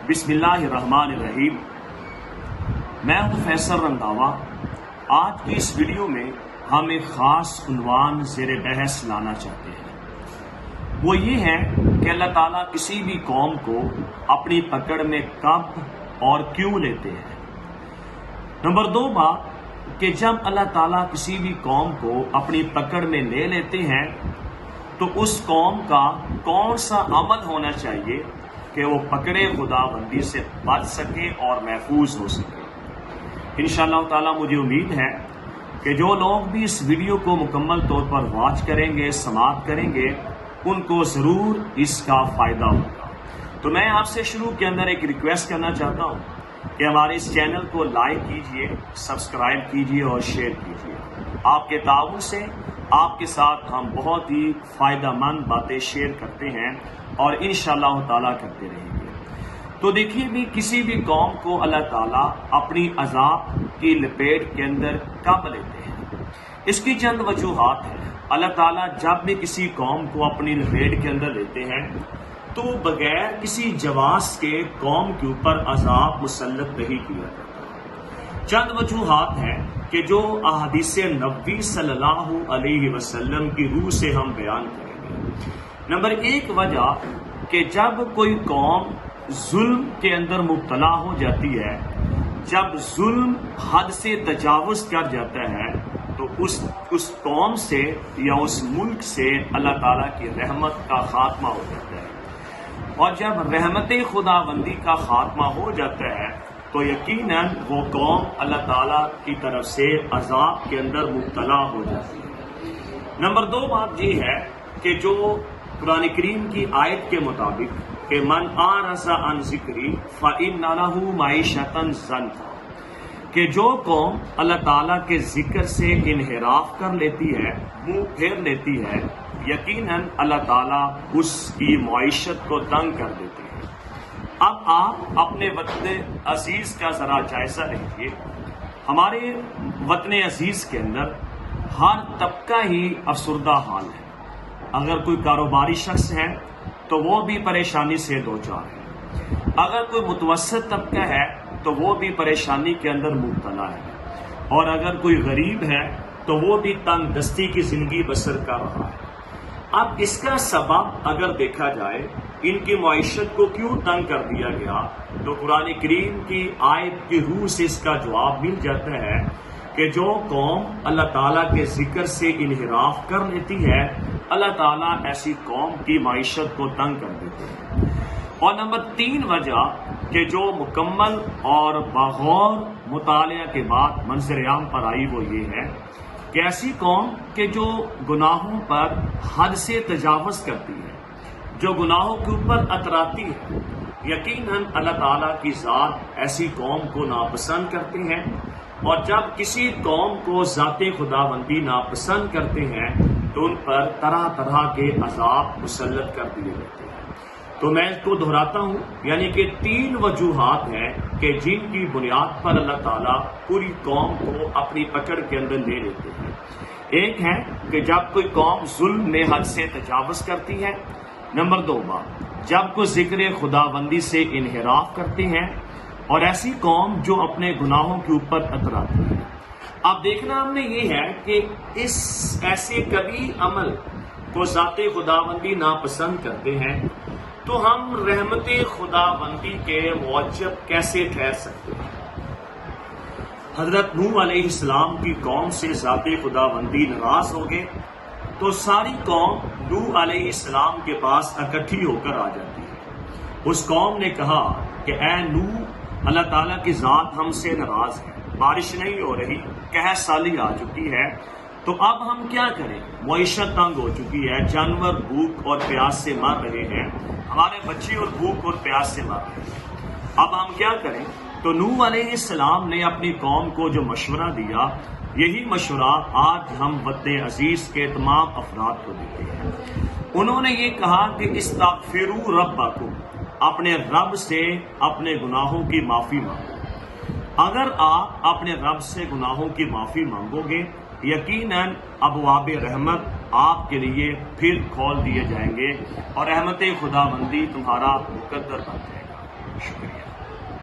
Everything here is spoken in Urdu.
بسم اللہ الرحمن الرحیم۔ میں ہوں فیصل رنداوا۔ آج کی اس ویڈیو میں ہم ایک خاص عنوان زیر بحث لانا چاہتے ہیں، وہ یہ ہے کہ اللہ تعالیٰ کسی بھی قوم کو اپنی پکڑ میں کب اور کیوں لیتے ہیں۔ نمبر 2 بات کہ جب اللہ تعالیٰ کسی بھی قوم کو اپنی پکڑ میں لے لیتے ہیں تو اس قوم کا کون سا عمل ہونا چاہیے کہ وہ پکڑے خدا بندی سے بچ سکے اور محفوظ ہو سکے۔ انشاءاللہ تعالیٰ مجھے امید ہے کہ جو لوگ بھی اس ویڈیو کو مکمل طور پر واچ کریں گے، سماعت کریں گے، ان کو ضرور اس کا فائدہ ہوگا۔ تو میں آپ سے شروع کے اندر ایک ریکویسٹ کرنا چاہتا ہوں کہ ہمارے اس چینل کو لائک کیجئے، سبسکرائب کیجئے اور شیئر کیجئے۔ آپ کے تعاون سے آپ کے ساتھ ہم بہت ہی فائدہ مند باتیں شیئر کرتے ہیں اور انشاءاللہ تعالیٰ کرتے رہیں گے۔ تو دیکھیے بھی کسی بھی قوم کو اللہ تعالیٰ اپنی عذاب کی لپیٹ کے اندر کب لیتے ہیں، اس کی چند وجوہات ہیں۔ اللہ تعالیٰ جب بھی کسی قوم کو اپنی لپیٹ کے اندر لیتے ہیں تو بغیر کسی جواز کے قوم کے اوپر عذاب مسلط نہیں کیا جاتا۔ چند وجوہات ہیں کہ جو احادیث نبوی صلی اللہ علیہ وسلم کی روح سے ہم بیان کریں گے۔ نمبر 1 وجہ کہ جب کوئی قوم ظلم کے اندر مبتلا ہو جاتی ہے، جب ظلم حد سے تجاوز کر جاتا ہے تو اس قوم سے یا اس ملک سے اللہ تعالیٰ کی رحمت کا خاتمہ ہو جاتا ہے، اور جب رحمت خدا بندی کا خاتمہ ہو جاتا ہے تو یقیناً وہ قوم اللہ تعالیٰ کی طرف سے عذاب کے اندر مبتلا ہو جاتی ہے۔ نمبر 2 بات یہ ہے کہ جو قرآن کریم کی آیت کے مطابق کہ من اعرض عن ذکری فإن لہ معیشۃ ضنکا، کہ جو قوم اللہ تعالیٰ کے ذکر سے انحراف کر لیتی ہے، منہ پھیر لیتی ہے، یقیناً اللہ تعالیٰ اس کی معیشت کو تنگ کر دیتے ہیں۔ اب آپ اپنے وطن عزیز کا ذرا جائزہ لیجیے۔ ہمارے وطن عزیز کے اندر ہر طبقہ ہی افسردہ حال ہے۔ اگر کوئی کاروباری شخص ہے تو وہ بھی پریشانی سے دوچار ہے، اگر کوئی متوسط طبقہ ہے تو وہ بھی پریشانی کے اندر مبتلا ہے، اور اگر کوئی غریب ہے تو وہ بھی تنگ دستی کی زندگی بسر کر رہا ہے۔ اب اس کا سبب اگر دیکھا جائے ان کی معیشت کو کیوں تنگ کر دیا گیا تو قرآن کریم کی آیت کی روح سے اس کا جواب مل جاتا ہے کہ جو قوم اللہ تعالیٰ کے ذکر سے انحراف کر لیتی ہے، اللہ تعالیٰ ایسی قوم کی معیشت کو تنگ کر دیتے ہیں۔ اور نمبر 3 وجہ کہ جو مکمل اور باغور مطالعہ کے بعد منظر عام پر آئی وہ یہ ہے کہ ایسی قوم کہ جو گناہوں پر حد سے تجاوز کرتی ہے، جو گناہوں کے اوپر اتراتی ہے، یقیناً اللہ تعالیٰ کی ذات ایسی قوم کو ناپسند کرتے ہیں، اور جب کسی قوم کو ذات خداوندی ناپسند کرتے ہیں تو ان پر طرح طرح کے عذاب مسلط کر دیے جاتے ہیں۔ تو میں اس کو دہراتا ہوں، یعنی کہ 3 وجوہات ہیں کہ جن کی بنیاد پر اللہ تعالیٰ پوری قوم کو اپنی پکڑ کے اندر لے لیتے ہیں۔ ایک ہے کہ جب کوئی قوم ظلم میں حد سے تجاوز کرتی ہے۔ نمبر 2 بات جب کوئی ذکر خدا بندی سے انحراف کرتے ہیں، اور ایسی قوم جو اپنے گناہوں کے اوپر اتراتی ہے۔ اب دیکھنا ہم نے یہ ہے کہ اس ایسے کبھی عمل کو ذات خدا بندی ناپسند کرتے ہیں تو ہم رحمت خدا بندی کے موجب کیسے ٹھہر سکتے ہیں۔ حضرت نوح علیہ السلام کی قوم سے ذات خدا بندی ناراض ہو گئے تو ساری قوم نوح علیہ السلام کے پاس اکٹھی ہو کر آ جاتی ہے۔ اس قوم نے کہا کہ اے نوح، اللہ تعالیٰ کی ذات ہم سے ناراض ہے، بارش نہیں ہو رہی، قحط سالی آ چکی ہے، تو اب ہم کیا کریں؟ معیشت تنگ ہو چکی ہے، جانور بھوک اور پیاس سے مر رہے ہیں، ہمارے بچے اور بھوک اور پیاس سے مر رہے ہیں، اب ہم کیا کریں؟ تو نوح علیہ السلام نے اپنی قوم کو جو مشورہ دیا، یہی مشورہ آج ہم وطن عزیز کے تمام افراد کو دیتے ہیں۔ انہوں نے یہ کہا کہ استغفروا ربکم، اپنے رب سے اپنے گناہوں کی معافی مانگو۔ اگر آپ اپنے رب سے گناہوں کی معافی مانگو گے، یقیناً ابواب رحمت آپ کے لیے پھر کھول دیے جائیں گے اور رحمت خدا بندی تمہارا مقدر بن جائے گا۔ شکریہ.